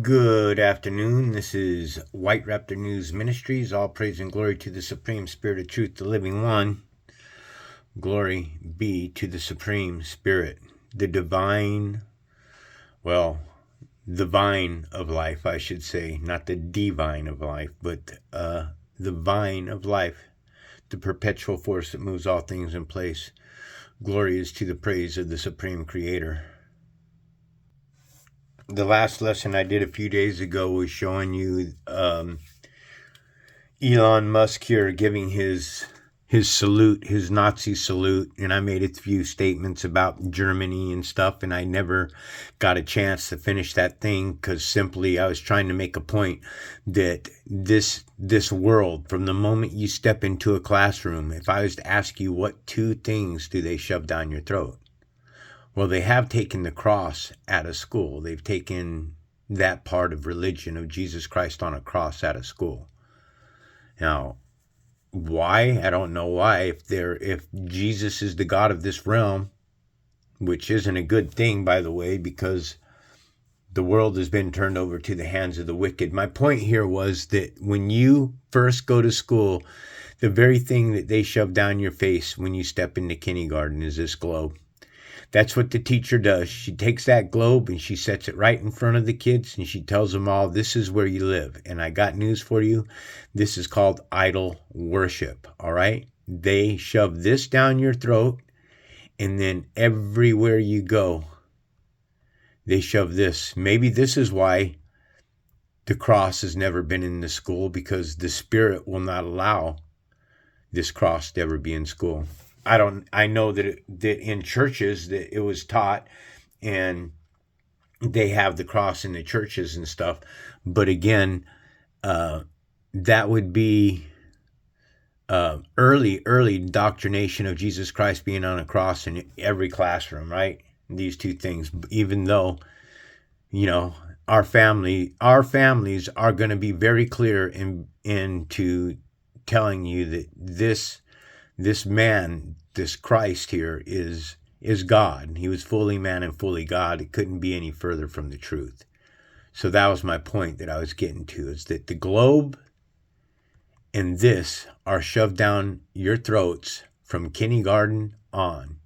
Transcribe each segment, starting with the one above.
Good afternoon. This is White Raptor News Ministries. All praise and glory to the Supreme Spirit of Truth, the Living One. Glory be to the Supreme Spirit, the divine, the vine of life, I should say. Not the divine of life, but the vine of life, the perpetual force that moves all things in place. Glory is to the praise of the Supreme Creator. The last lesson I did a few days ago was showing you Elon Musk here giving his salute, his Nazi salute, and I made a few statements about Germany and stuff, and I never got a chance to finish that thing because simply I was trying to make a point that this world, from the moment you step into a classroom, if I was to ask you what two things do they shove down your throat? Well, they have taken the cross out of school. They've taken that part of religion of Jesus Christ on a cross out of school. Now, why? I don't know why. If Jesus is the God of this realm, which isn't a good thing, by the way, because the world has been turned over to the hands of the wicked. My point here was that when you first go to school, the very thing that they shove down your face when you step into kindergarten is this globe. That's what the teacher does. She takes that globe and she sets it right in front of the kids and she tells them all, this is where you live. And I got news for you. This is called idol worship. All right. They shove this down your throat, and then everywhere you go, they shove this. Maybe this is why the cross has never been in the school, because the Spirit will not allow this cross to ever be in school. I know that in churches that it was taught, and they have the cross in the churches and stuff. But again, that would be early indoctrination of Jesus Christ being on a cross in every classroom, right? These two things, even though, our families are going to be very clear into telling you that this man, this Christ here is God. He was fully man and fully God. It couldn't be any further from the truth. So that was my point that I was getting to, is that the globe and this are shoved down your throats from kindergarten on.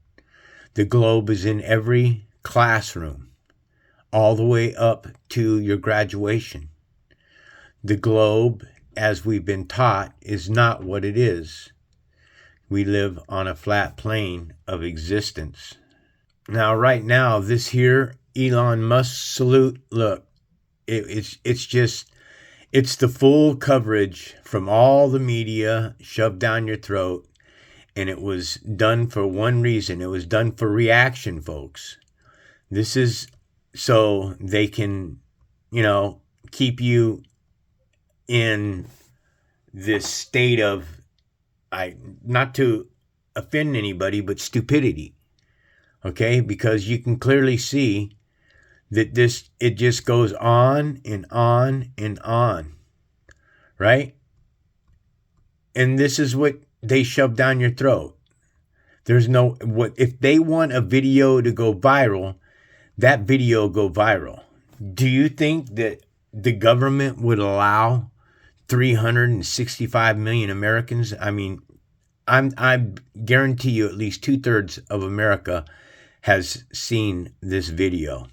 The globe is in every classroom, all the way up to your graduation. The globe, as we've been taught, is not what it is. We live on a flat plane of existence. Now, right now, this here Elon Musk salute, look, it's the full coverage from all the media shoved down your throat. And it was done for one reason. It was done for reaction, folks. This is so they can, keep you in this state of, not to offend anybody, but stupidity. Okay? Because you can clearly see that it just goes on and on and on. Right? And this is what they shove down your throat. If they want a video to go viral, that video go viral. Do you think that the government would allow 365 million Americans? I mean, I guarantee you at least 2/3 of America has seen this video.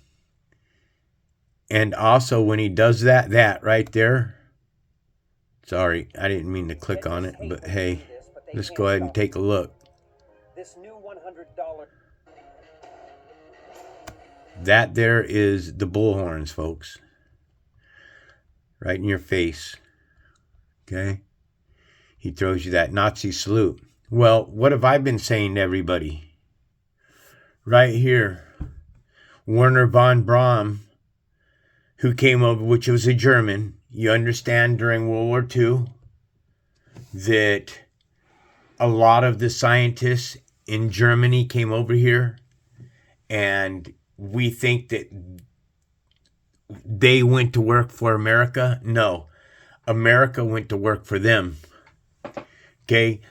And also when he does that right there, sorry, I didn't mean to click on it, but hey, let's go ahead and take a look. This new $100. That there is the bullhorns, folks. Right in your face. Okay? He throws you that Nazi salute. Well, what have I been saying to everybody? Right here. Werner von Braun, who came over, which was a German. You understand, during World War II, that a lot of the scientists in Germany came over here, and we think that they went to work for America. No, America went to work for them. Okay?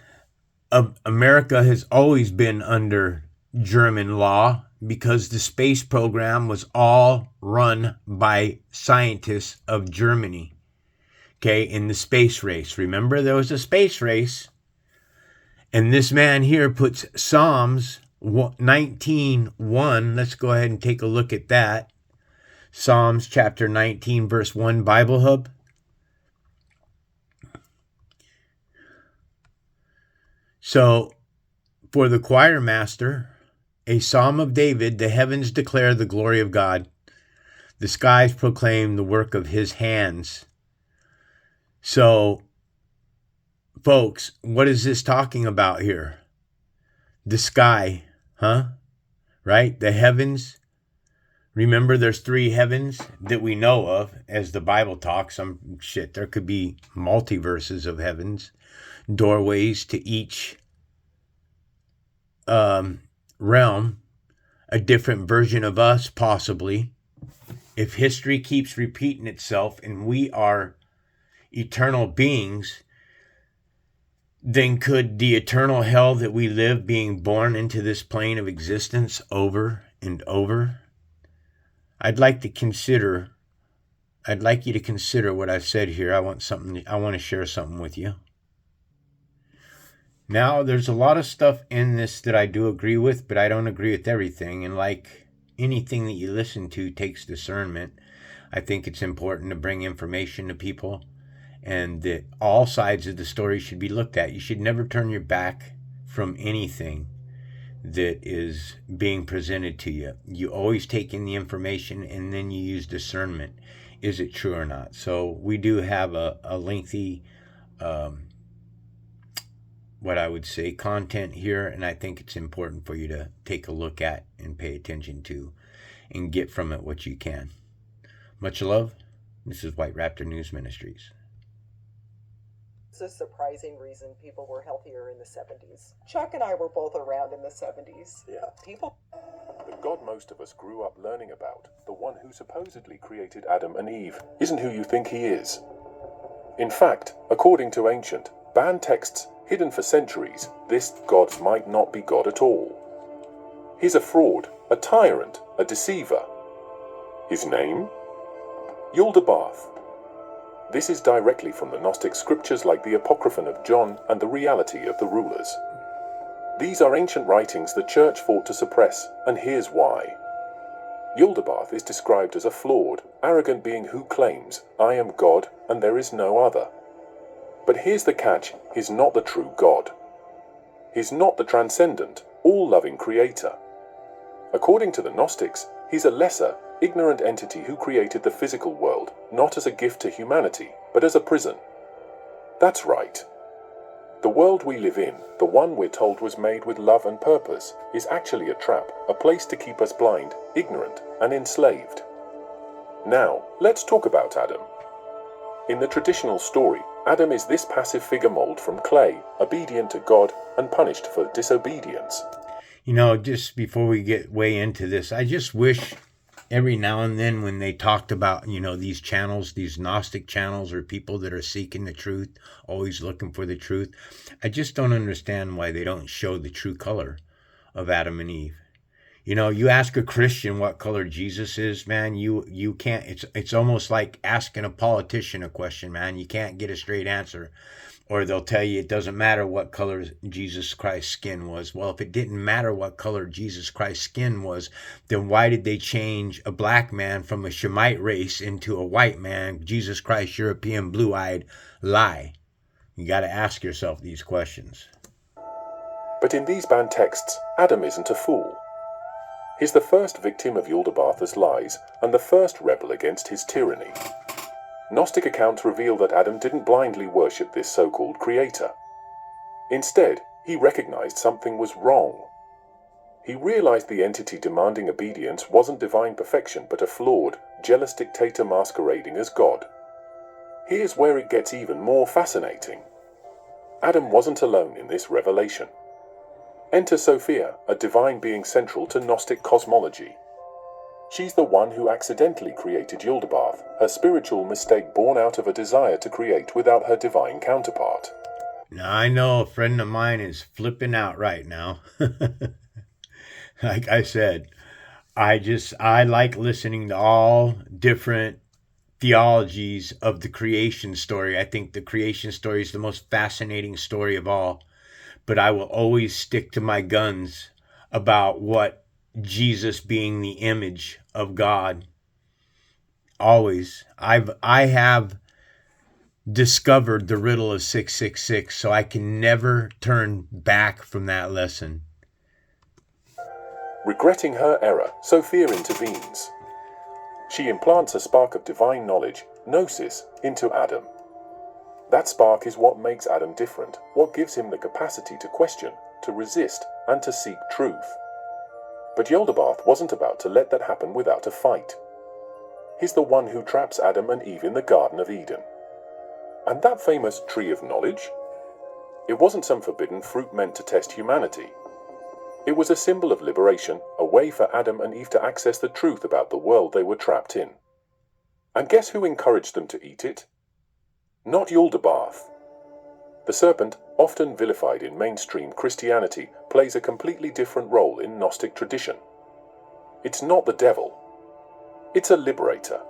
America has always been under German law. because the space program was all run by scientists of Germany. Okay, in the space race. Remember, there was a space race. And this man here puts Psalms 19:1. Let's go ahead and take a look at that. Psalms chapter 19, verse 1, Bible Hub. So, for the choir master, a psalm of David, the heavens declare the glory of God. The skies proclaim the work of his hands. So, folks, what is this talking about here? The sky, huh? Right? The heavens. Remember, there's 3 heavens that we know of as the Bible talks. There could be multiverses of heavens, doorways to each realm, a different version of us, possibly. If history keeps repeating itself and we are eternal beings, then could the eternal hell that we live being born into this plane of existence over and over? I'd like you to consider what I've said here. I want to share something with you. Now, there's a lot of stuff in this that I do agree with, but I don't agree with everything. And like anything that you listen to takes discernment. I think it's important to bring information to people, and that all sides of the story should be looked at. You should never turn your back from anything that is being presented to you. You always take in the information and then you use discernment. Is it true or not? So we do have a lengthy, what I would say, content here, and I think it's important for you to take a look at and pay attention to and get from it what you can. Much love. This is White Raptor News Ministries. It's a surprising reason people were healthier in the 70s. Chuck and I were both around in the 70s. Yeah. The God most of us grew up learning about, the one who supposedly created Adam and Eve, isn't who you think he is. In fact, according to ancient, banned texts hidden for centuries, this God might not be God at all. He's a fraud, a tyrant, a deceiver. His name? Yaldabaoth. This is directly from the Gnostic scriptures like the Apocryphon of John and the reality of the rulers. These are ancient writings the church fought to suppress, and here's why. Yaldabaoth is described as a flawed, arrogant being who claims, I am God and there is no other. But here's the catch, he's not the true God. He's not the transcendent, all-loving creator. According to the Gnostics, he's a lesser, ignorant entity who created the physical world, not as a gift to humanity, but as a prison. That's right. The world we live in, the one we're told was made with love and purpose, is actually a trap, a place to keep us blind, ignorant, and enslaved. Now, let's talk about Adam. In the traditional story, Adam is this passive figure mold from clay, obedient to God and punished for disobedience. You know, just before we get way into this, I just wish every now and then when they talked about, these channels, these Gnostic channels, or people that are seeking the truth, always looking for the truth, I just don't understand why they don't show the true color of Adam and Eve. You ask a Christian what color Jesus is, man, you can't, it's almost like asking a politician a question, man. You can't get a straight answer. Or they'll tell you it doesn't matter what color Jesus Christ's skin was. Well, if it didn't matter what color Jesus Christ's skin was, then why did they change a black man from a Shemite race into a white man, Jesus Christ, European, blue-eyed lie? You got to ask yourself these questions. But in these banned texts, Adam isn't a fool. He's the first victim of Yaldabaoth's lies and the first rebel against his tyranny. Gnostic accounts reveal that Adam didn't blindly worship this so-called creator. Instead, he recognized something was wrong. He realized the entity demanding obedience wasn't divine perfection but a flawed, jealous dictator masquerading as God. Here's where it gets even more fascinating. Adam wasn't alone in this revelation. Enter Sophia, a divine being central to Gnostic cosmology. She's the one who accidentally created Yaldabaoth, her spiritual mistake born out of a desire to create without her divine counterpart. Now, I know a friend of mine is flipping out right now. Like I said, I like listening to all different theologies of the creation story. I think the creation story is the most fascinating story of all. But I will always stick to my guns about what Jesus being the image of God. Always. I have discovered the riddle of 666, so I can never turn back from that lesson. Regretting her error, Sophia intervenes. She implants a spark of divine knowledge, gnosis, into Adam. That spark is what makes Adam different, what gives him the capacity to question, to resist, and to seek truth. But Yaldabaoth wasn't about to let that happen without a fight. He's the one who traps Adam and Eve in the Garden of Eden. And that famous tree of knowledge? It wasn't some forbidden fruit meant to test humanity. It was a symbol of liberation, a way for Adam and Eve to access the truth about the world they were trapped in. And guess who encouraged them to eat it? Not Yaldabaoth. The serpent, often vilified in mainstream Christianity, plays a completely different role in Gnostic tradition. It's not the devil. It's a liberator.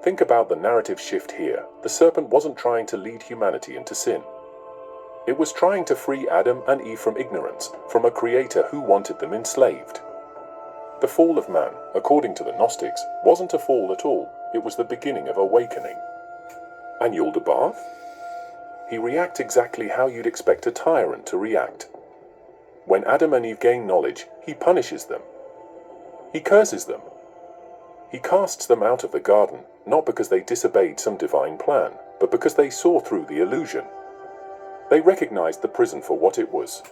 Think about the narrative shift here. The serpent wasn't trying to lead humanity into sin. It was trying to free Adam and Eve from ignorance, from a creator who wanted them enslaved. The fall of man, according to the Gnostics, wasn't a fall at all. It was the beginning of awakening. And Yaldabaoth? He reacts exactly how you'd expect a tyrant to react. When Adam and Eve gain knowledge, he punishes them. He curses them. He casts them out of the garden, not because they disobeyed some divine plan, but because they saw through the illusion. They recognized the prison for what it was.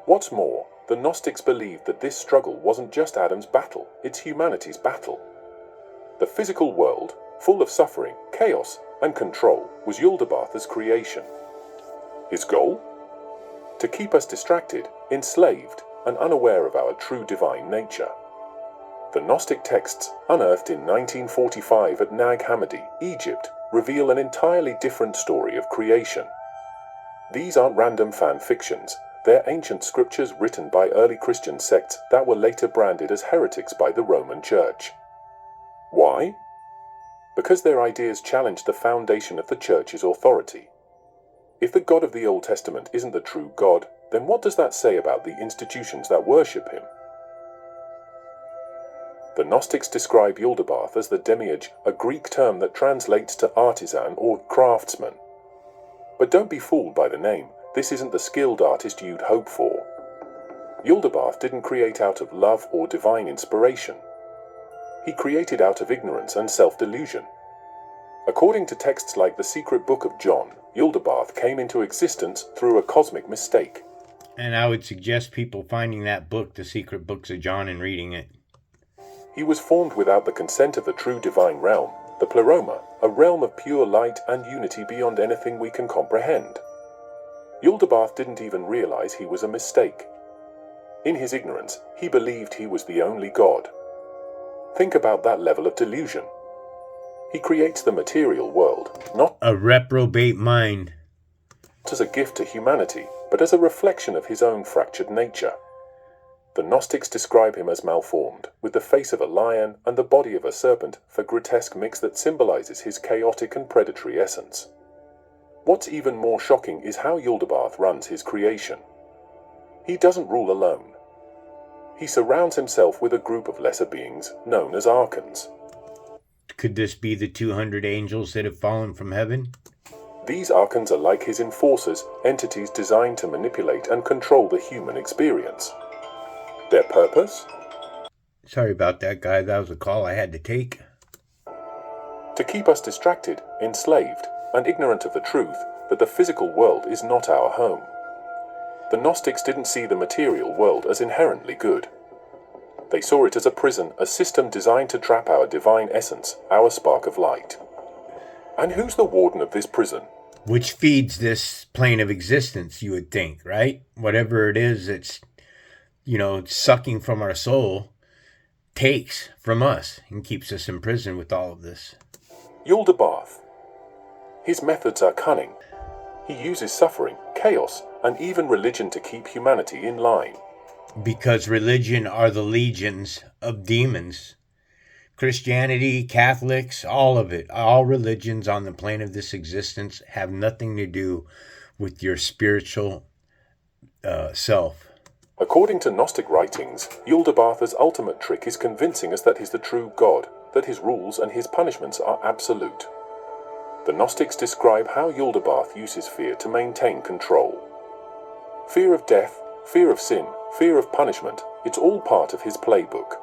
What's more, the Gnostics believed that this struggle wasn't just Adam's battle, it's humanity's battle. The physical world, full of suffering, chaos, and control, was Yaldabaoth's creation. His goal? To keep us distracted, enslaved, and unaware of our true divine nature. The Gnostic texts, unearthed in 1945 at Nag Hammadi, Egypt, reveal an entirely different story of creation. These aren't random fan fictions, they're ancient scriptures written by early Christian sects that were later branded as heretics by the Roman Church. Why? Because their ideas challenged the foundation of the Church's authority. If the God of the Old Testament isn't the true God, then what does that say about the institutions that worship him? The Gnostics describe Yaldabaoth as the demiurge, a Greek term that translates to artisan or craftsman. But don't be fooled by the name. This isn't the skilled artist you'd hope for. Yaldabaoth didn't create out of love or divine inspiration. He created out of ignorance and self-delusion. According to texts like the Secret Book of John, Yaldabaoth came into existence through a cosmic mistake. And I would suggest people finding that book, The Secret Books of John, and reading it. He was formed without the consent of the true divine realm, the pleroma, a realm of pure light and unity beyond anything we can comprehend. Yaldabaoth didn't even realize he was a mistake. In his ignorance, he believed he was the only God. Think about that level of delusion. He creates the material world, not A reprobate mind. as a gift to humanity, but as a reflection of his own fractured nature. The Gnostics describe him as malformed, with the face of a lion and the body of a serpent, a grotesque mix that symbolizes his chaotic and predatory essence. What's even more shocking is how Yaldabaoth runs his creation. He doesn't rule alone. He surrounds himself with a group of lesser beings known as archons. Could this be the 200 angels that have fallen from heaven? These archons are like his enforcers, entities designed to manipulate and control the human experience. Their purpose? Sorry about that, guy. That was a call I had to take. To keep us distracted, enslaved, and ignorant of the truth that the physical world is not our home. The Gnostics didn't see the material world as inherently good. They saw it as a prison, a system designed to trap our divine essence, our spark of light. And who's the warden of this prison? Which feeds this plane of existence, you would think, right? Whatever it is it's, sucking from our soul, takes from us and keeps us in prison with all of this. Yaldabaoth. His methods are cunning. He uses suffering, chaos, and even religion to keep humanity in line. because religion are the legions of demons. Christianity, Catholics, all of it, all religions on the plane of this existence have nothing to do with your spiritual self. According to Gnostic writings, Yaldabaoth's ultimate trick is convincing us that he's the true God, that his rules and his punishments are absolute. The Gnostics describe how Yaldabaoth uses fear to maintain control. Fear of death, fear of sin, fear of punishment, it's all part of his playbook.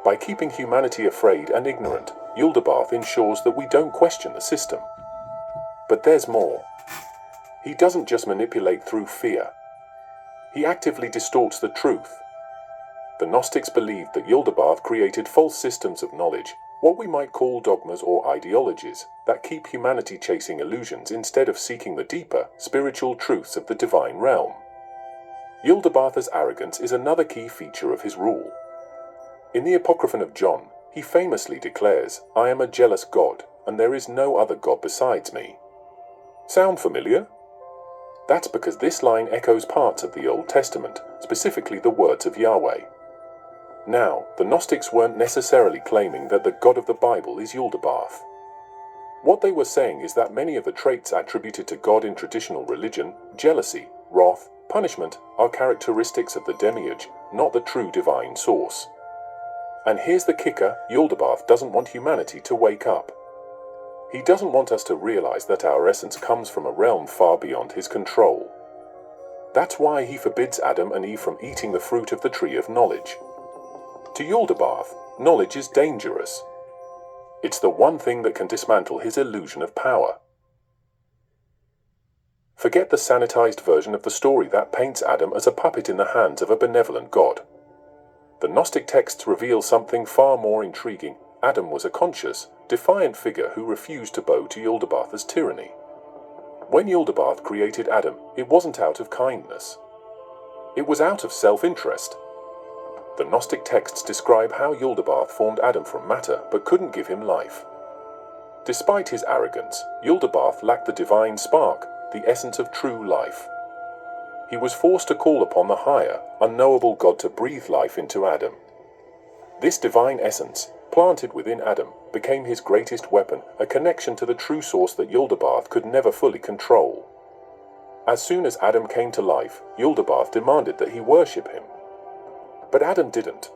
By keeping humanity afraid and ignorant, Yaldabaoth ensures that we don't question the system. But there's more. He doesn't just manipulate through fear. He actively distorts the truth. The Gnostics believed that Yaldabaoth created false systems of knowledge, what we might call dogmas or ideologies, that keep humanity chasing illusions instead of seeking the deeper, spiritual truths of the divine realm. Yaldabaoth's arrogance is another key feature of his rule. In the Apocryphon of John, he famously declares, "I am a jealous God, and there is no other God besides me." Sound familiar? That's because this line echoes parts of the Old Testament, specifically the words of Yahweh. Now, the Gnostics weren't necessarily claiming that the God of the Bible is Yaldabaoth. What they were saying is that many of the traits attributed to God in traditional religion, jealousy, wrath, punishment, are characteristics of the demiurge, not the true divine source. And here's the kicker, Yaldabaoth doesn't want humanity to wake up. He doesn't want us to realize that our essence comes from a realm far beyond his control. That's why he forbids Adam and Eve from eating the fruit of the tree of knowledge. To Yaldabaoth, knowledge is dangerous. It's the one thing that can dismantle his illusion of power. Forget the sanitized version of the story that paints Adam as a puppet in the hands of a benevolent God. The Gnostic texts reveal something far more intriguing. Adam was a conscious, defiant figure who refused to bow to Yaldabaoth's tyranny. When Yaldabaoth created Adam, it wasn't out of kindness. It was out of self-interest. The Gnostic texts describe how Yaldabaoth formed Adam from matter but couldn't give him life. Despite his arrogance, Yaldabaoth lacked the divine spark, the essence of true life. He was forced to call upon the higher, unknowable God to breathe life into Adam. This divine essence, planted within Adam, became his greatest weapon, a connection to the true source that Yaldabaoth could never fully control. As soon as Adam came to life, Yaldabaoth demanded that he worship him. But Adam didn't.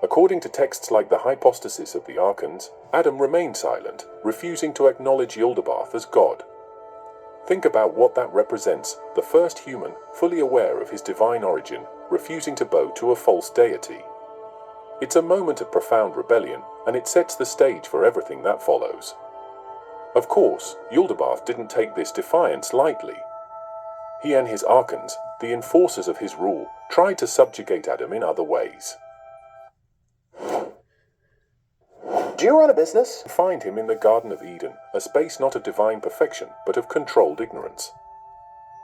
According to texts like the hypostasis of the Archons, Adam remained silent, refusing to acknowledge Yaldabaoth as God. Think about what that represents, the first human, fully aware of his divine origin, refusing to bow to a false deity. It's a moment of profound rebellion, and it sets the stage for everything that follows. Of course, Yaldabaoth didn't take this defiance lightly. He and his Archons, the enforcers of his rule, tried to subjugate Adam in other ways. Do you run a business? Find him in the Garden of Eden, a space not of divine perfection, but of controlled ignorance.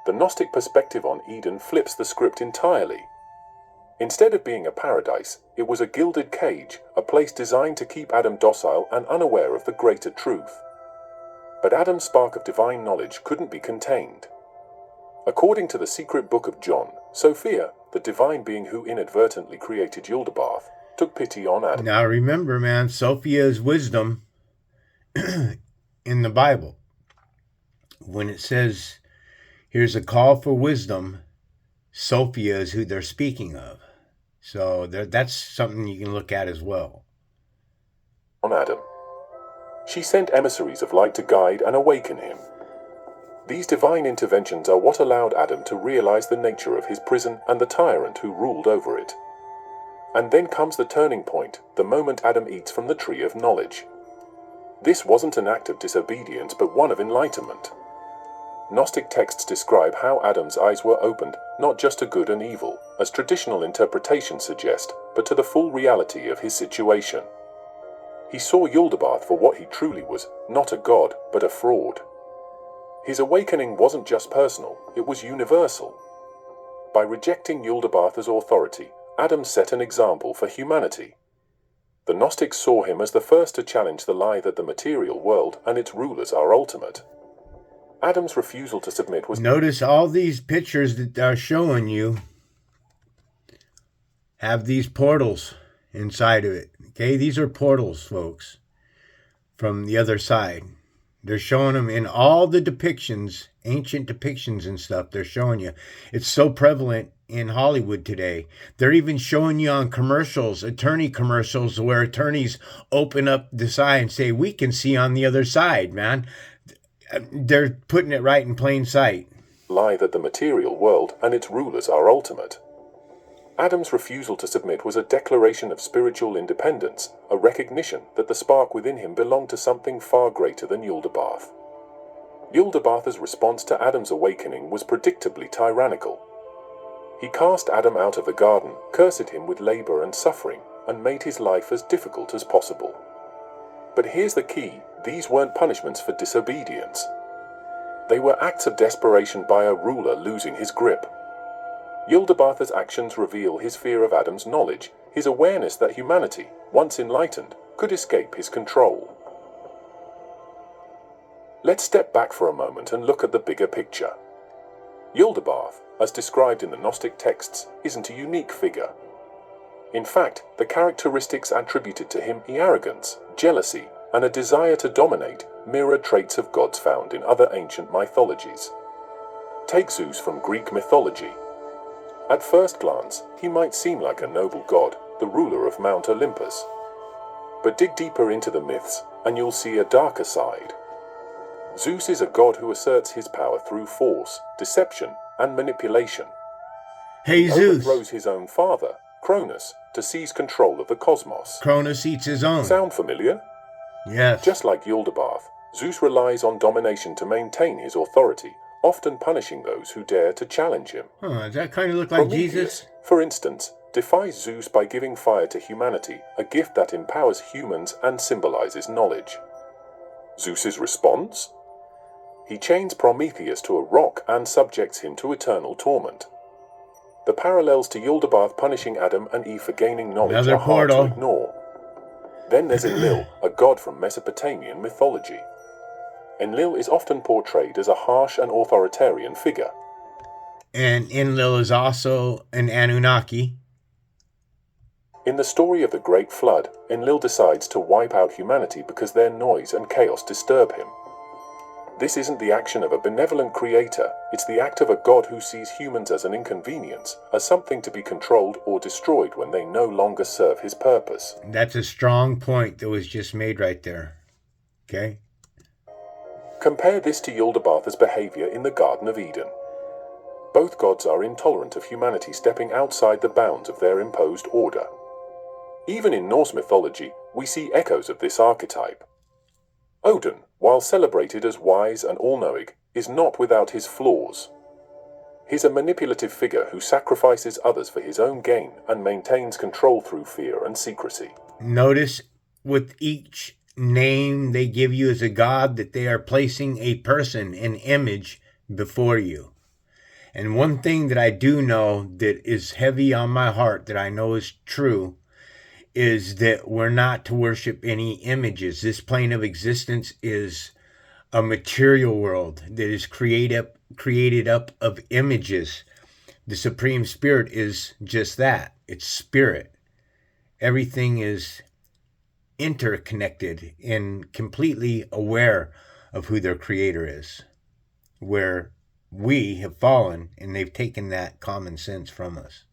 The Gnostic perspective on Eden flips the script entirely. Instead of being a paradise, it was a gilded cage, a place designed to keep Adam docile and unaware of the greater truth. But Adam's spark of divine knowledge couldn't be contained. According to the secret book of John, Sophia, the divine being who inadvertently created Yaldabaoth, took pity on Adam. Now remember, man, Sophia is wisdom in the Bible. When it says, here's a call for wisdom, Sophia is who they're speaking of. So that's something you can look at as well. On Adam. She sent emissaries of light to guide and awaken him. These divine interventions are what allowed Adam to realize the nature of his prison and the tyrant who ruled over it. And then comes the turning point, the moment Adam eats from the tree of knowledge. This wasn't an act of disobedience, but one of enlightenment. Gnostic texts describe how Adam's eyes were opened, not just to good and evil, as traditional interpretations suggest, but to the full reality of his situation. He saw Yaldabaoth for what he truly was, not a god, but a fraud. His awakening wasn't just personal, it was universal. By rejecting Yaldabaoth's authority, Adam set an example for humanity. The Gnostics saw him as the first to challenge the lie that the material world and its rulers are ultimate. Adam's refusal to submit was... Notice all these pictures that are showing you have these portals inside of it. Okay, these are portals, folks, from the other side. They're showing them in all the depictions, ancient depictions and stuff. They're showing you. It's so prevalent in Hollywood today. They're even showing you on commercials, attorney commercials, where attorneys open up this eye and say, we can see on the other side, man. They're putting it right in plain sight. Lie that the material world and its rulers are ultimate. Adam's refusal to submit was a declaration of spiritual independence, a recognition that the spark within him belonged to something far greater than Yaldabaoth. Yaldabaoth's response to Adam's awakening was predictably tyrannical. He cast Adam out of the garden, cursed him with labor and suffering, and made his life as difficult as possible. But here's the key: these weren't punishments for disobedience. They were acts of desperation by a ruler losing his grip. Yaldabaoth's actions reveal his fear of Adam's knowledge, his awareness that humanity, once enlightened, could escape his control. Let's step back for a moment and look at the bigger picture. Yaldabaoth, as described in the Gnostic texts, isn't a unique figure. In fact, the characteristics attributed to him, arrogance, jealousy, and a desire to dominate, mirror traits of gods found in other ancient mythologies. Take Zeus from Greek mythology. At first glance, he might seem like a noble god, the ruler of Mount Olympus. But dig deeper into the myths, and you'll see a darker side. Zeus is a god who asserts his power through force, deception, and manipulation. Hey, He Zeus. overthrows his own father, Cronus, to seize control of the cosmos. Cronus eats his own. Sound familiar? Yes. Just like Yaldabaoth, Zeus relies on domination to maintain his authority, often punishing those who dare to challenge him. Does that kind of look like Prometheus, Jesus? for instance, defies Zeus by giving fire to humanity, a gift that empowers humans and symbolizes knowledge. Zeus's response? He chains Prometheus to a rock and subjects him to eternal torment. The parallels to Yaldabaoth punishing Adam and Eve for gaining knowledge Another are hard portal. to ignore. Then there's Enlil, a god from Mesopotamian mythology. Enlil is often portrayed as a harsh and authoritarian figure. And Enlil is also an Anunnaki. In the story of the Great Flood, Enlil decides to wipe out humanity because their noise and chaos disturb him. This isn't the action of a benevolent creator, it's the act of a god who sees humans as an inconvenience, as something to be controlled or destroyed when they no longer serve his purpose. That's a strong point that was just made right there. Okay? Compare this to Yaldabaoth's behavior in the Garden of Eden. Both gods are intolerant of humanity stepping outside the bounds of their imposed order. Even in Norse mythology, we see echoes of this archetype. Odin, while celebrated as wise and all-knowing, is not without his flaws. He's a manipulative figure who sacrifices others for his own gain and maintains control through fear and secrecy. Notice with each name they give you as a god that they are placing a person, an image before you. And one thing that I do know that is heavy on my heart that I know is true is that we're not to worship any images. This plane of existence is a material world that is created up of images. The Supreme Spirit is just that. It's spirit. Everything is interconnected and completely aware of who their creator is, where we have fallen and they've taken that common sense from us.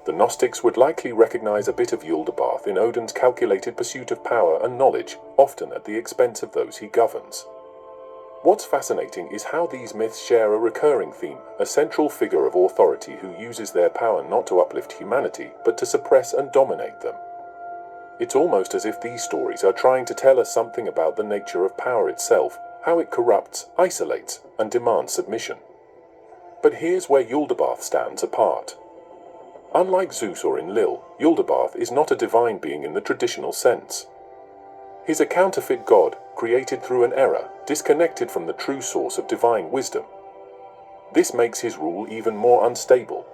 The Gnostics would likely recognize a bit of Yaldabaoth in Odin's calculated pursuit of power and knowledge, often at the expense of those he governs. What's fascinating is how these myths share a recurring theme, a central figure of authority who uses their power not to uplift humanity, but to suppress and dominate them. It's almost as if these stories are trying to tell us something about the nature of power itself, how it corrupts, isolates, and demands submission. But here's where Yaldabaoth stands apart. Unlike Zeus or Enlil, Yaldabaoth is not a divine being in the traditional sense. He's a counterfeit god, created through an error, disconnected from the true source of divine wisdom. This makes his rule even more unstable.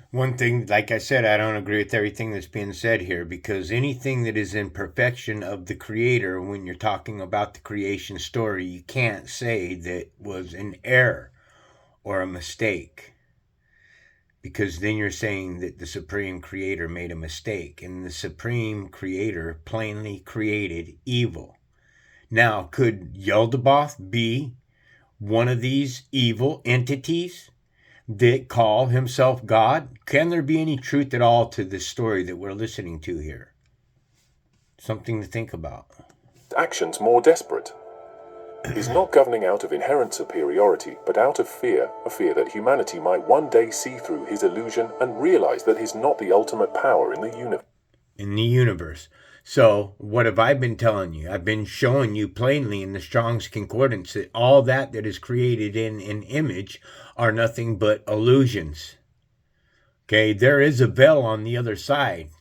One thing, like I said, I don't agree with everything that's being said here, because anything that is in perfection of the creator, when you're talking about the creation story, you can't say that was an error or a mistake. because then you're saying that the Supreme Creator made a mistake, and the Supreme Creator plainly created evil. Now, could Yaldabaoth be one of these evil entities that call himself God? Can there be any truth at all to this story that we're listening to here? Something to think about. Actions more desperate. He's not governing out of inherent superiority, but out of fear, a fear that humanity might one day see through his illusion and realize that he's not the ultimate power in the universe. So, what have I been telling you? I've been showing you plainly in the Strong's Concordance that all that is created in an image are nothing but illusions. Okay, there is a veil on the other side.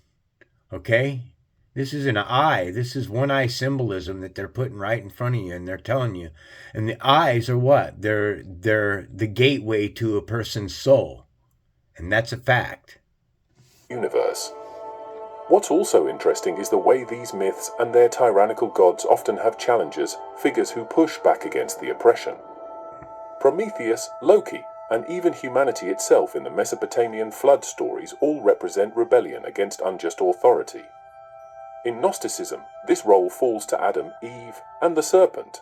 Okay? This is an eye. This is one eye symbolism that they're putting right in front of you, and they're telling you. And the eyes are what? They're the gateway to a person's soul. And that's a fact. Universe. What's also interesting is the way these myths and their tyrannical gods often have challengers, figures who push back against the oppression. Prometheus, Loki, and even humanity itself in the Mesopotamian flood stories all represent rebellion against unjust authority. In Gnosticism, this role falls to Adam, Eve, and the serpent.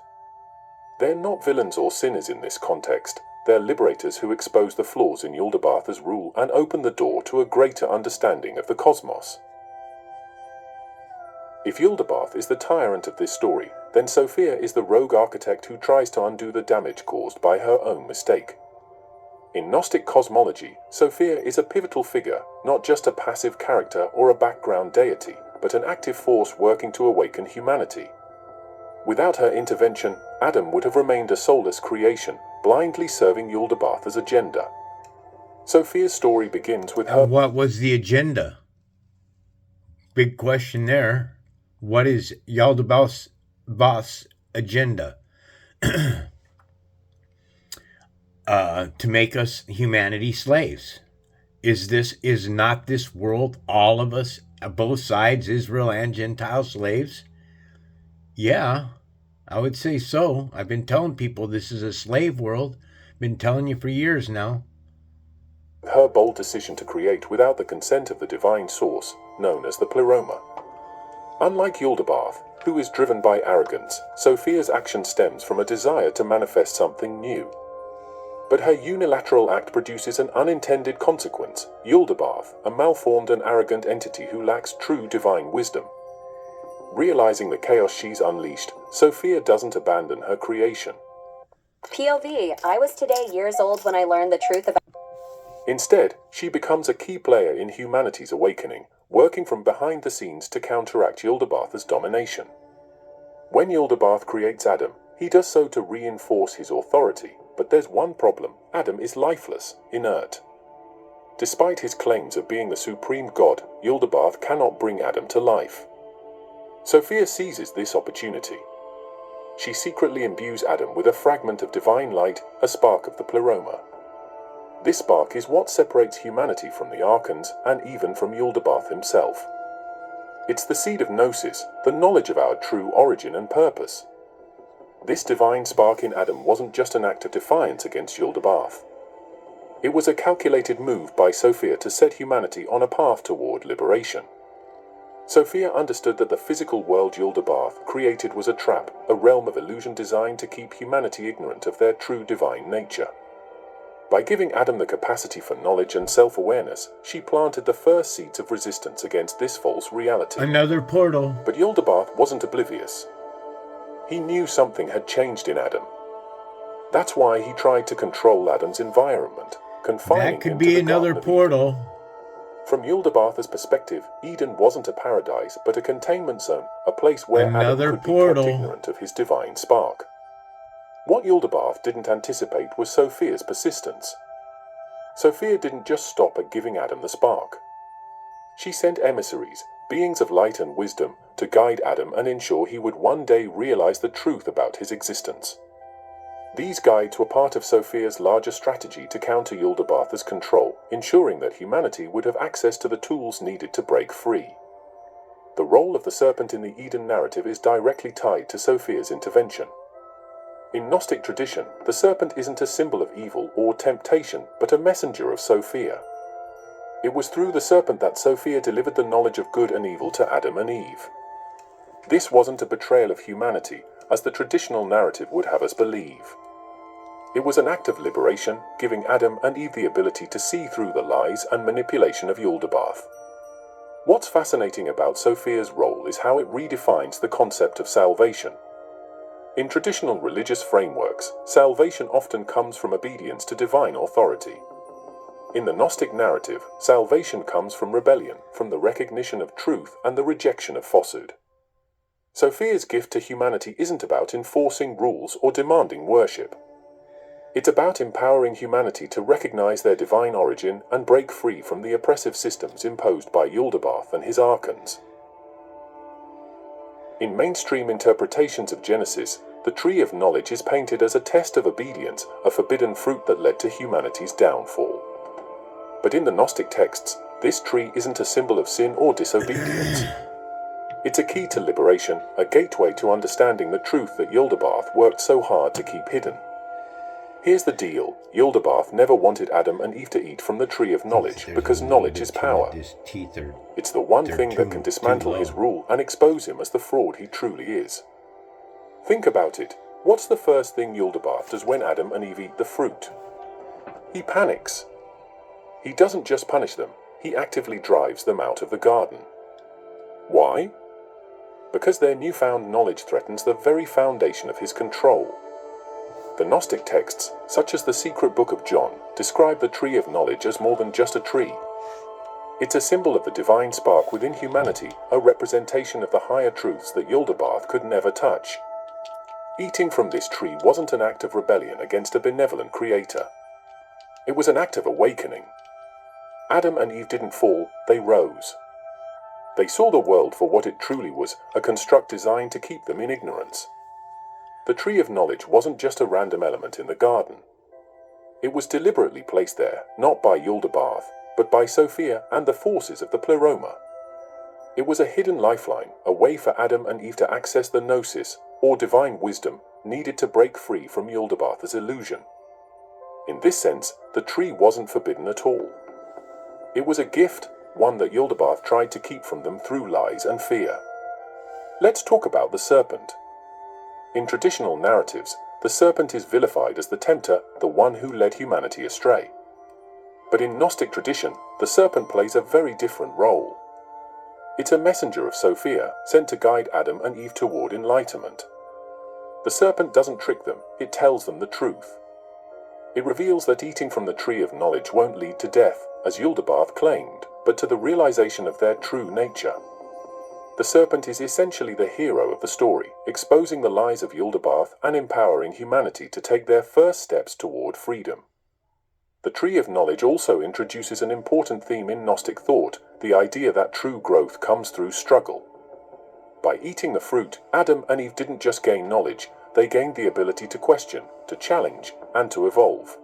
They're not villains or sinners in this context. They're liberators who expose the flaws in Yaldabaoth's rule and open the door to a greater understanding of the cosmos. If Yaldabaoth is the tyrant of this story, then Sophia is the rogue architect who tries to undo the damage caused by her own mistake. In Gnostic cosmology, Sophia is a pivotal figure, not just a passive character or a background deity, but an active force working to awaken humanity. Without her intervention, Adam would have remained a soulless creation, blindly serving Yaldabaoth's agenda. Sophia's story begins with her... And what was the agenda? Big question there. What is Yaldabaoth's agenda? To make us humanity slaves. Is not this world, all of us, both sides, Israel and Gentile slaves? Yeah, I would say so. I've been telling people this is a slave world. Been telling you for years now. Her bold decision to create without the consent of the divine source, known as the Pleroma. Unlike Yaldabaoth, who is driven by arrogance, Sophia's action stems from a desire to manifest something new. But her unilateral act produces an unintended consequence: Yaldabaoth, a malformed and arrogant entity who lacks true divine wisdom. Realizing the chaos she's unleashed, Sophia doesn't abandon her creation. POV, I was today years old when I learned the truth about... Instead, she becomes a key player in humanity's awakening, working from behind the scenes to counteract Yaldabaoth's domination. When Yaldabaoth creates Adam, he does so to reinforce his authority, but there's one problem: Adam is lifeless, inert. Despite his claims of being the supreme god, Yaldabaoth cannot bring Adam to life. Sophia seizes this opportunity. She secretly imbues Adam with a fragment of divine light, a spark of the Pleroma. This spark is what separates humanity from the Archons and even from Yaldabaoth himself. It's the seed of Gnosis, the knowledge of our true origin and purpose. This divine spark in Adam wasn't just an act of defiance against Yaldabaoth. It was a calculated move by Sophia to set humanity on a path toward liberation. Sophia understood that the physical world Yaldabaoth created was a trap, a realm of illusion designed to keep humanity ignorant of their true divine nature. By giving Adam the capacity for knowledge and self-awareness, she planted the first seeds of resistance against this false reality. Another portal. But Yaldabaoth wasn't oblivious. He knew something had changed in Adam. That's why he tried to control Adam's environment, confining That could him be to the another Garden of portal. Eden. From Yaldabaoth's perspective, Eden wasn't a paradise, but a containment zone, a place where Another Adam could portal. be kept ignorant of his divine spark. What Yaldabaoth didn't anticipate was Sophia's persistence. Sophia didn't just stop at giving Adam the spark. She sent emissaries, beings of light and wisdom, to guide Adam and ensure he would one day realize the truth about his existence. These guides were part of Sophia's larger strategy to counter Yaldabaoth's control, ensuring that humanity would have access to the tools needed to break free. The role of the serpent in the Eden narrative is directly tied to Sophia's intervention. In Gnostic tradition, the serpent isn't a symbol of evil or temptation, but a messenger of Sophia. It was through the serpent that Sophia delivered the knowledge of good and evil to Adam and Eve. This wasn't a betrayal of humanity, as the traditional narrative would have us believe. It was an act of liberation, giving Adam and Eve the ability to see through the lies and manipulation of Yaldabaoth. What's fascinating about Sophia's role is how it redefines the concept of salvation. In traditional religious frameworks, salvation often comes from obedience to divine authority. In the Gnostic narrative, salvation comes from rebellion, from the recognition of truth and the rejection of falsehood. Sophia's gift to humanity isn't about enforcing rules or demanding worship. It's about empowering humanity to recognize their divine origin and break free from the oppressive systems imposed by Yaldabaoth and his archons. In mainstream interpretations of Genesis, the tree of knowledge is painted as a test of obedience, a forbidden fruit that led to humanity's downfall. But in the Gnostic texts, this tree isn't a symbol of sin or disobedience. It's a key to liberation, a gateway to understanding the truth that Yaldabaoth worked so hard to keep hidden. Here's the deal: Yaldabaoth never wanted Adam and Eve to eat from the tree of knowledge, because knowledge is power. It's the one thing that can dismantle his rule and expose him as the fraud he truly is. Think about it. What's the first thing Yaldabaoth does when Adam and Eve eat the fruit? He panics. He doesn't just punish them, he actively drives them out of the garden. Why? Because their newfound knowledge threatens the very foundation of his control. The Gnostic texts, such as the secret book of John, describe the tree of knowledge as more than just a tree. It's a symbol of the divine spark within humanity, a representation of the higher truths that Yaldabaoth could never touch. Eating from this tree wasn't an act of rebellion against a benevolent creator. It was an act of awakening. Adam and Eve didn't fall, they rose. They saw the world for what it truly was, a construct designed to keep them in ignorance. The tree of knowledge wasn't just a random element in the garden. It was deliberately placed there, not by Yaldabaoth, but by Sophia and the forces of the Pleroma. It was a hidden lifeline, a way for Adam and Eve to access the gnosis, or divine wisdom, needed to break free from Yaldabaoth's illusion. In this sense, the tree wasn't forbidden at all. It was a gift, one that Yaldabaoth tried to keep from them through lies and fear. Let's talk about the serpent. In traditional narratives, the serpent is vilified as the tempter, the one who led humanity astray. But in Gnostic tradition, the serpent plays a very different role. It's a messenger of Sophia, sent to guide Adam and Eve toward enlightenment. The serpent doesn't trick them, it tells them the truth. It reveals that eating from the tree of knowledge won't lead to death, as Yaldabaoth claimed, but to the realization of their true nature. The serpent is essentially the hero of the story, exposing the lies of Yaldabaoth and empowering humanity to take their first steps toward freedom. The tree of knowledge also introduces an important theme in Gnostic thought, the idea that true growth comes through struggle. By eating the fruit, Adam and Eve didn't just gain knowledge, they gained the ability to question, to challenge, and to evolve.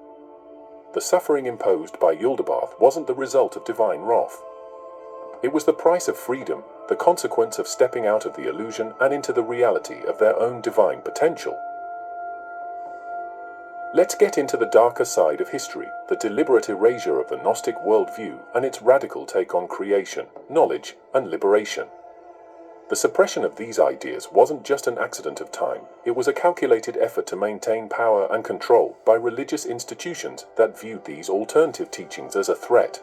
The suffering imposed by Yaldabaoth wasn't the result of divine wrath. It was the price of freedom, the consequence of stepping out of the illusion and into the reality of their own divine potential. Let's get into the darker side of history, the deliberate erasure of the Gnostic worldview and its radical take on creation, knowledge, and liberation. The suppression of these ideas wasn't just an accident of time, it was a calculated effort to maintain power and control by religious institutions that viewed these alternative teachings as a threat.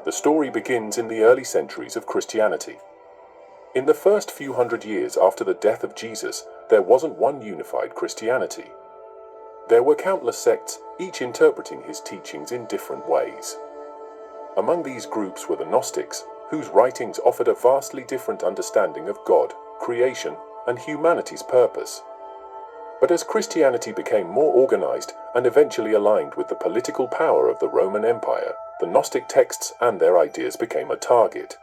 The story begins in the early centuries of Christianity. In the first few hundred years after the death of Jesus, there wasn't one unified Christianity. There were countless sects, each interpreting his teachings in different ways. Among these groups were the Gnostics, whose writings offered a vastly different understanding of God, creation, and humanity's purpose. But as Christianity became more organized and eventually aligned with the political power of the Roman Empire, the Gnostic texts and their ideas became a target.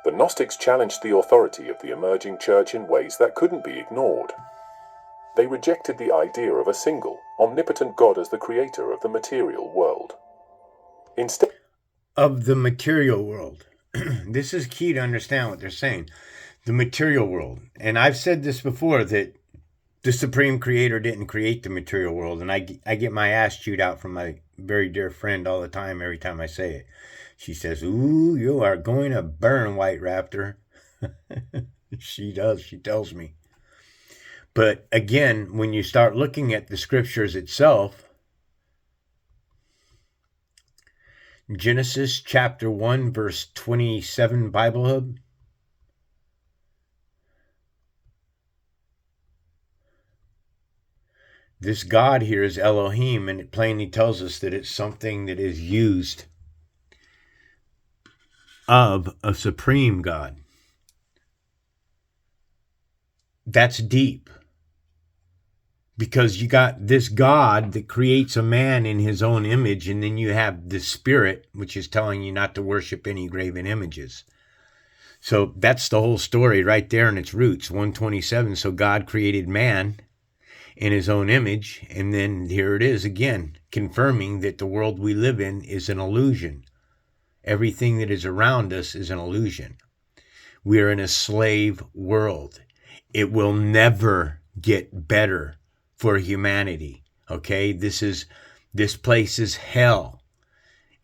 The Gnostics challenged the authority of the emerging church in ways that couldn't be ignored. They rejected the idea of a single, omnipotent God as the creator of the material world. Instead Of the material world. This is key to understand what they're saying. The material world. And I've said this before, that the Supreme Creator didn't create the material world. And I get my ass chewed out from my very dear friend all the time, every time I say it. She says, "Ooh, you are going to burn, White Raptor." She does. She tells me. But again, when you start looking at the scriptures itself, Genesis chapter 1, verse 27, Bible Hub. This God here is Elohim, and it plainly tells us that it's something that is used of a supreme God. That's deep. Because you got this God that creates a man in his own image, and then you have the Spirit, which is telling you not to worship any graven images. So that's the whole story right there in its roots, 127. So God created man in his own image, and then here it is again, confirming that the world we live in is an illusion. Everything that is around us is an illusion. We are in a slave world. It will never get better for humanity. Okay, this place is hell,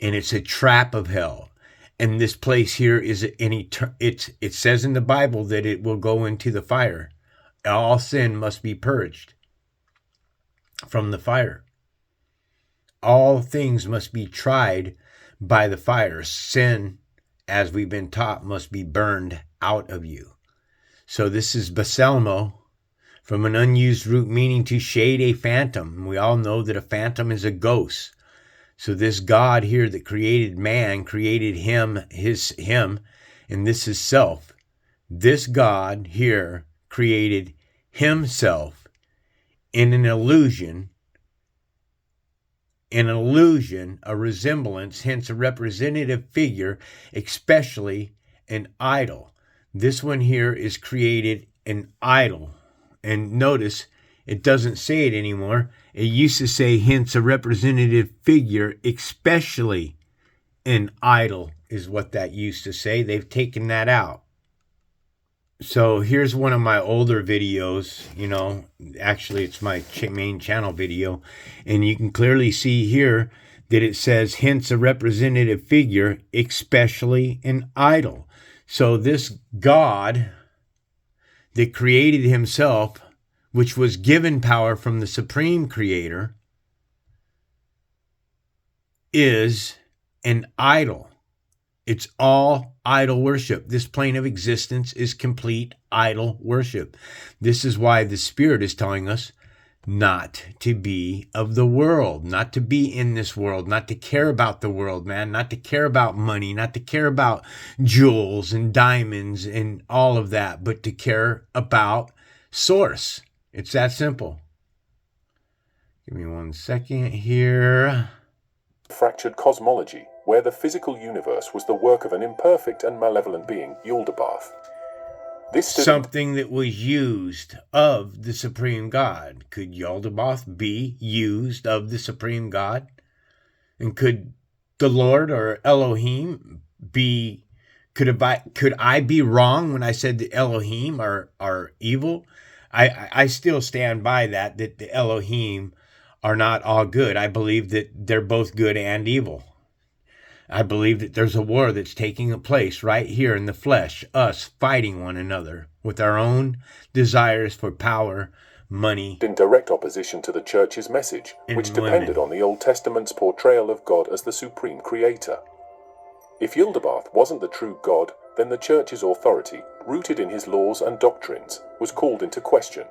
and it's a trap of hell. And this place here is it says in the Bible that it will go into the fire. All sin must be purged from the fire. All things must be tried by the fire. Sin, as we've been taught, must be burned out of you. So this is baselmo, from an unused root meaning to shade a phantom. We all know that a phantom is a ghost. So this God here that created man, created him, and this is self. This God here created himself in an illusion, a resemblance, hence a representative figure, especially an idol. This one here is created an idol. And notice, it doesn't say it anymore. It used to say, hence a representative figure, especially an idol, is what that used to say. They've taken that out. So here's one of my older videos, actually it's my main channel video. And you can clearly see here that it says, hence a representative figure, especially an idol. So this God that created himself, which was given power from the supreme creator, is an idol. It's all idol worship. This plane of existence is complete idol worship. This is why the Spirit is telling us not to be of the world, not to be in this world, not to care about the world, man, not to care about money, not to care about jewels and diamonds and all of that, but to care about source. It's that simple. Give me 1 second here. Fractured cosmology, where the physical universe was the work of an imperfect and malevolent being, Yaldabaoth. Something that was used of the Supreme God. Could Yaldabaoth be used of the Supreme God? And could the Lord or Elohim be, could I be wrong when I said the Elohim are evil? I still stand by that the Elohim are not all good. I believe that they're both good and evil. I believe that there's a war that's taking place right here in the flesh, us fighting one another with our own desires for power, money. In direct opposition to the church's message, which depended on the Old Testament's portrayal of God as the supreme creator. If Yaldabaoth wasn't the true God, then the church's authority, rooted in his laws and doctrines, was called into question.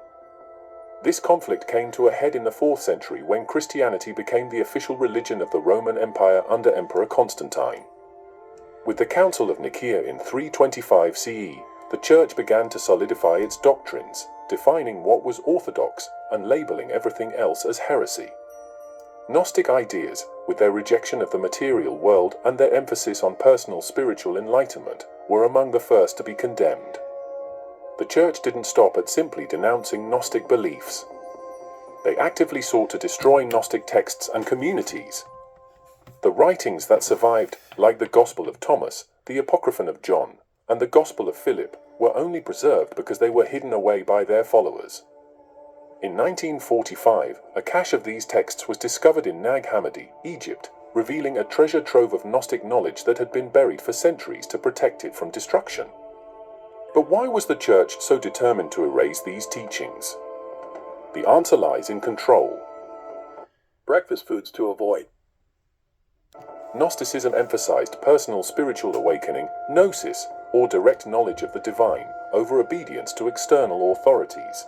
This conflict came to a head in the 4th century when Christianity became the official religion of the Roman Empire under Emperor Constantine. With the Council of Nicaea in 325 CE, the Church began to solidify its doctrines, defining what was orthodox and labeling everything else as heresy. Gnostic ideas, with their rejection of the material world and their emphasis on personal spiritual enlightenment, were among the first to be condemned. The Church didn't stop at simply denouncing Gnostic beliefs. They actively sought to destroy Gnostic texts and communities. The writings that survived, like the Gospel of Thomas, the Apocryphon of John, and the Gospel of Philip, were only preserved because they were hidden away by their followers. In 1945, a cache of these texts was discovered in Nag Hammadi, Egypt, revealing a treasure trove of Gnostic knowledge that had been buried for centuries to protect it from destruction. But why was the Church so determined to erase these teachings? The answer lies in control. Breakfast foods to avoid. Gnosticism emphasized personal spiritual awakening, gnosis, or direct knowledge of the divine, over obedience to external authorities.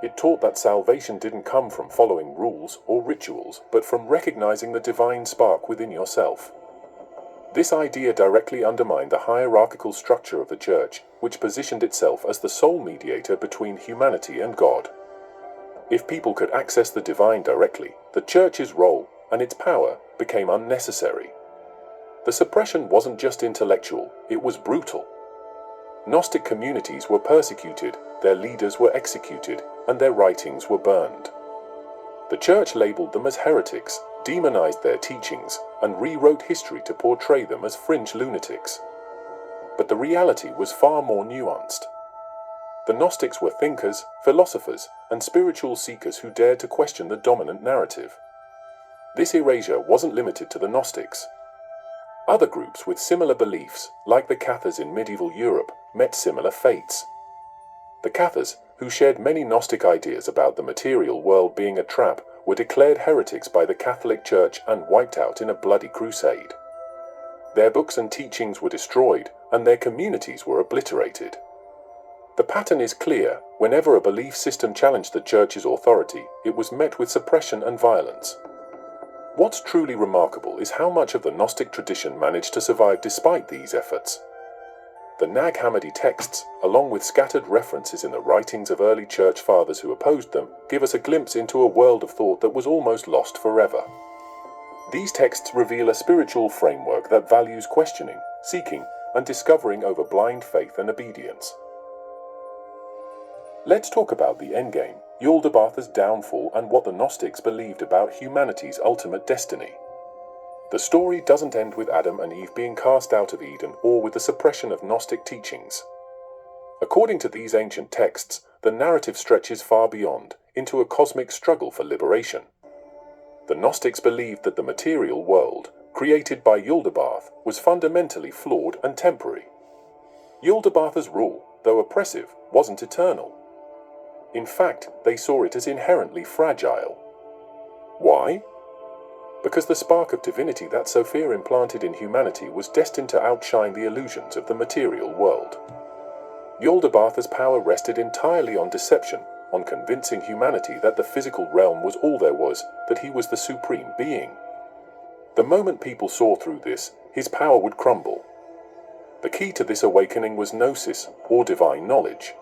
It taught that salvation didn't come from following rules or rituals, but from recognizing the divine spark within yourself. This idea directly undermined the hierarchical structure of the Church, which positioned itself as the sole mediator between humanity and God. If people could access the divine directly, the Church's role and its power became unnecessary. The suppression wasn't just intellectual, it was brutal. Gnostic communities were persecuted, their leaders were executed, and their writings were burned. The Church labeled them as heretics, demonized their teachings, and rewrote history to portray them as fringe lunatics. But the reality was far more nuanced. The Gnostics were thinkers, philosophers, and spiritual seekers who dared to question the dominant narrative. This erasure wasn't limited to the Gnostics. Other groups with similar beliefs, like the Cathars in medieval Europe, met similar fates. The Cathars, who shared many Gnostic ideas about the material world being a trap, were declared heretics by the Catholic Church and wiped out in a bloody crusade. Their books and teachings were destroyed, and their communities were obliterated. The pattern is clear. Whenever a belief system challenged the Church's authority, it was met with suppression and violence. What's truly remarkable is how much of the Gnostic tradition managed to survive despite these efforts. The Nag Hammadi texts, along with scattered references in the writings of early Church fathers who opposed them, give us a glimpse into a world of thought that was almost lost forever. These texts reveal a spiritual framework that values questioning, seeking, and discovering over blind faith and obedience. Let's talk about the endgame, Yaldabaoth's downfall, and what the Gnostics believed about humanity's ultimate destiny. The story doesn't end with Adam and Eve being cast out of Eden or with the suppression of Gnostic teachings. According to these ancient texts, the narrative stretches far beyond, into a cosmic struggle for liberation. The Gnostics believed that the material world, created by Yaldabaoth, was fundamentally flawed and temporary. Yaldabaoth's rule, though oppressive, wasn't eternal. In fact, they saw it as inherently fragile. Why? Because the spark of divinity that Sophia implanted in humanity was destined to outshine the illusions of the material world. Yaldabaoth's power rested entirely on deception, on convincing humanity that the physical realm was all there was, that he was the supreme being. The moment people saw through this, his power would crumble. The key to this awakening was gnosis, or divine knowledge.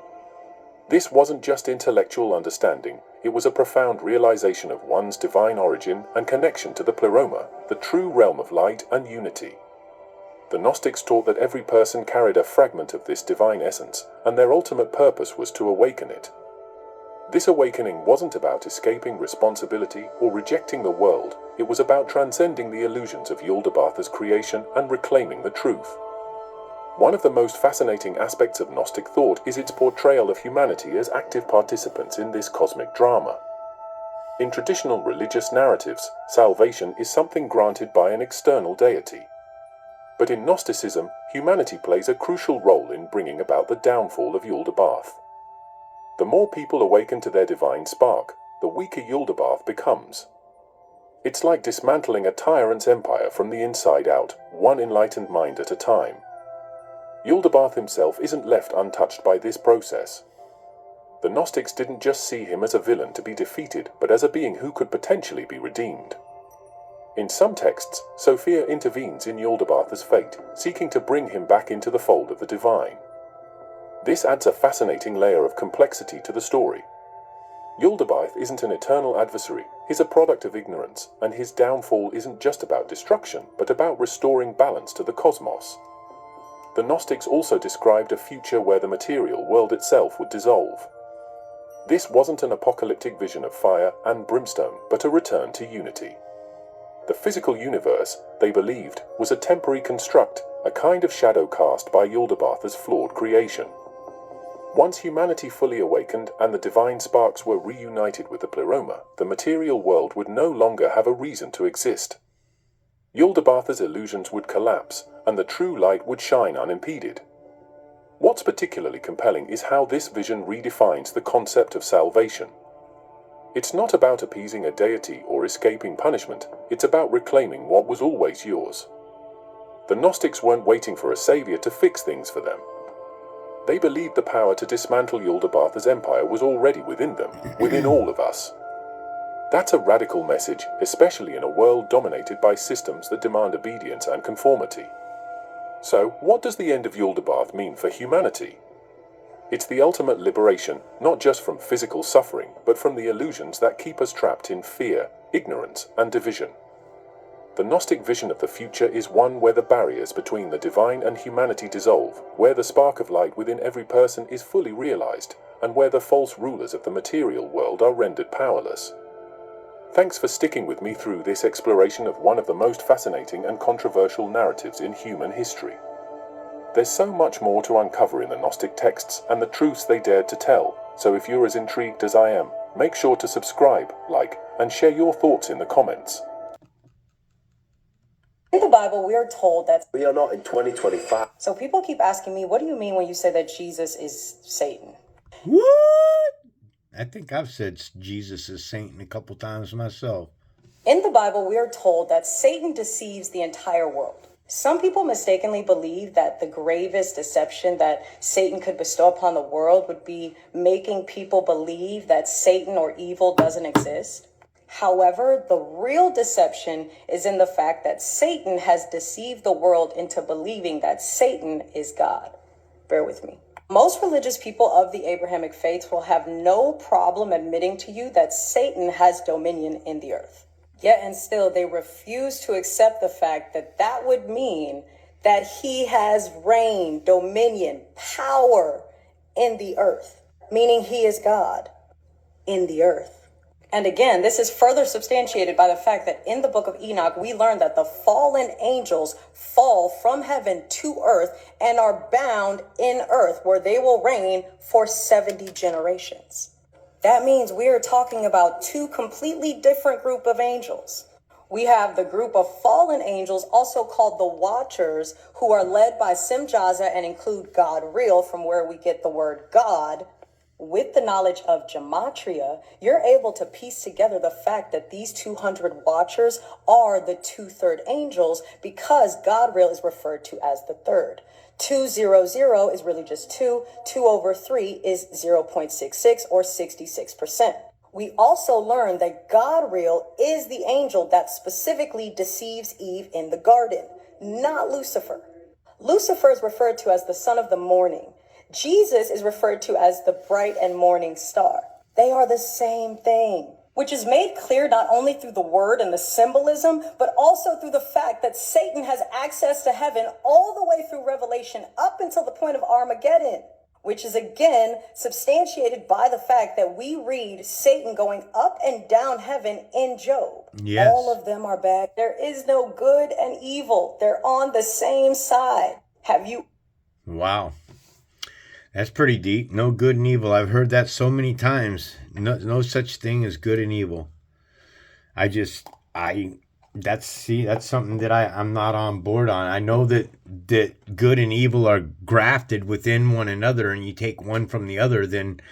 This wasn't just intellectual understanding, it was a profound realization of one's divine origin and connection to the pleroma, the true realm of light and unity. The Gnostics taught that every person carried a fragment of this divine essence, and their ultimate purpose was to awaken it. This awakening wasn't about escaping responsibility or rejecting the world, it was about transcending the illusions of Yaldabaoth's creation and reclaiming the truth. One of the most fascinating aspects of Gnostic thought is its portrayal of humanity as active participants in this cosmic drama. In traditional religious narratives, salvation is something granted by an external deity. But in Gnosticism, humanity plays a crucial role in bringing about the downfall of Yaldabaoth. The more people awaken to their divine spark, the weaker Yaldabaoth becomes. It's like dismantling a tyrant's empire from the inside out, one enlightened mind at a time. Yaldabaoth himself isn't left untouched by this process. The Gnostics didn't just see him as a villain to be defeated, but as a being who could potentially be redeemed. In some texts, Sophia intervenes in Yaldabaoth's fate, seeking to bring him back into the fold of the divine. This adds a fascinating layer of complexity to the story. Yaldabaoth isn't an eternal adversary, he's a product of ignorance, and his downfall isn't just about destruction, but about restoring balance to the cosmos. The Gnostics also described a future where the material world itself would dissolve. This wasn't an apocalyptic vision of fire and brimstone, but a return to unity. The physical universe, they believed, was a temporary construct, a kind of shadow cast by Yaldabaoth's flawed creation. Once humanity fully awakened and the divine sparks were reunited with the pleroma, the material world would no longer have a reason to exist. Yaldabaoth's illusions would collapse, and the true light would shine unimpeded. What's particularly compelling is how this vision redefines the concept of salvation. It's not about appeasing a deity or escaping punishment, it's about reclaiming what was always yours. The Gnostics weren't waiting for a savior to fix things for them. They believed the power to dismantle Yaldabaoth's empire was already within them, within all of us. That's a radical message, especially in a world dominated by systems that demand obedience and conformity. So, what does the end of Yaldabaoth mean for humanity? It's the ultimate liberation, not just from physical suffering, but from the illusions that keep us trapped in fear, ignorance, and division. The Gnostic vision of the future is one where the barriers between the divine and humanity dissolve, where the spark of light within every person is fully realized, and where the false rulers of the material world are rendered powerless. Thanks for sticking with me through this exploration of one of the most fascinating and controversial narratives in human history. There's so much more to uncover in the Gnostic texts and the truths they dared to tell, so if you're as intrigued as I am, make sure to subscribe, like, and share your thoughts in the comments. In the Bible, we are told that We are not in 2025. So people keep asking me, what do you mean when you say that Jesus is Satan? What? I think I've said Jesus is Satan a couple times myself. In the Bible, we are told that Satan deceives the entire world. Some people mistakenly believe that the gravest deception that Satan could bestow upon the world would be making people believe that Satan or evil doesn't exist. However, the real deception is in the fact that Satan has deceived the world into believing that Satan is God. Bear with me. Most religious people of the Abrahamic faith will have no problem admitting to you that Satan has dominion in the earth. Yet and still, they refuse to accept the fact that that would mean that he has reign, dominion, power in the earth, meaning he is God in the earth. And again, this is further substantiated by the fact that in the book of Enoch, we learn that the fallen angels fall from heaven to earth and are bound in earth, where they will reign for 70 generations. That means we are talking about two completely different group of angels. We have the group of fallen angels, also called the Watchers, who are led by Simjaza and include God real, from where we get the word God. With the knowledge of gematria, you're able to piece together the fact that these 200 Watchers are the 2/3 angels, because God real is referred to as the third. 200 is really just 2. 2 over 3 is 0.66 or 66%. We also learn that God real is the angel that specifically deceives Eve in the garden, not Lucifer. Lucifer is referred to as the son of the morning. Jesus is referred to as the bright and morning star. They are the same thing, which is made clear not only through the word and the symbolism, but also through the fact that Satan has access to heaven all the way through Revelation up until the point of Armageddon, which is again substantiated by the fact that we read Satan going up and down heaven in Job. Yes. All of them are bad. There is no good and evil. They're on the same side. Have you? Wow. That's pretty deep. No good and evil. I've heard that so many times. No such thing as good and evil. That's something that I'm not on board on. I know that good and evil are grafted within one another, and you take one from the other, then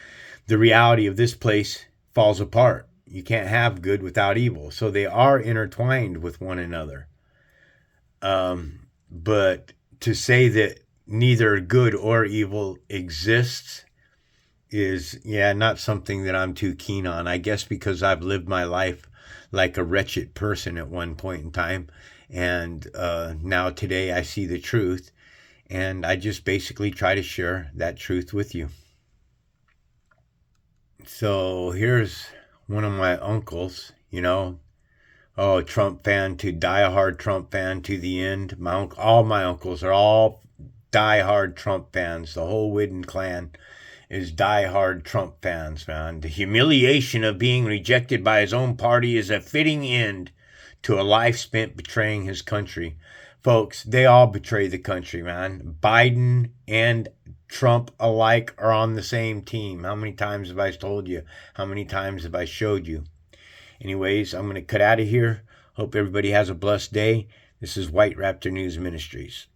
the reality of this place falls apart. You can't have good without evil. So they are intertwined with one another. But to say that neither good or evil exists is, not something that I'm too keen on. I guess because I've lived my life like a wretched person at one point in time. And now today I see the truth. And I just basically try to share that truth with you. So here's one of my uncles, Trump fan to diehard Trump fan to the end. All my uncles are all diehard Trump fans. The whole Widden clan is diehard Trump fans, man. The humiliation of being rejected by his own party is a fitting end to a life spent betraying his country. Folks, they all betray the country, man. Biden and Trump alike are on the same team. How many times have I told you? How many times have I showed you? Anyways, I'm going to cut out of here. Hope everybody has a blessed day. This is White Raptor News Ministries.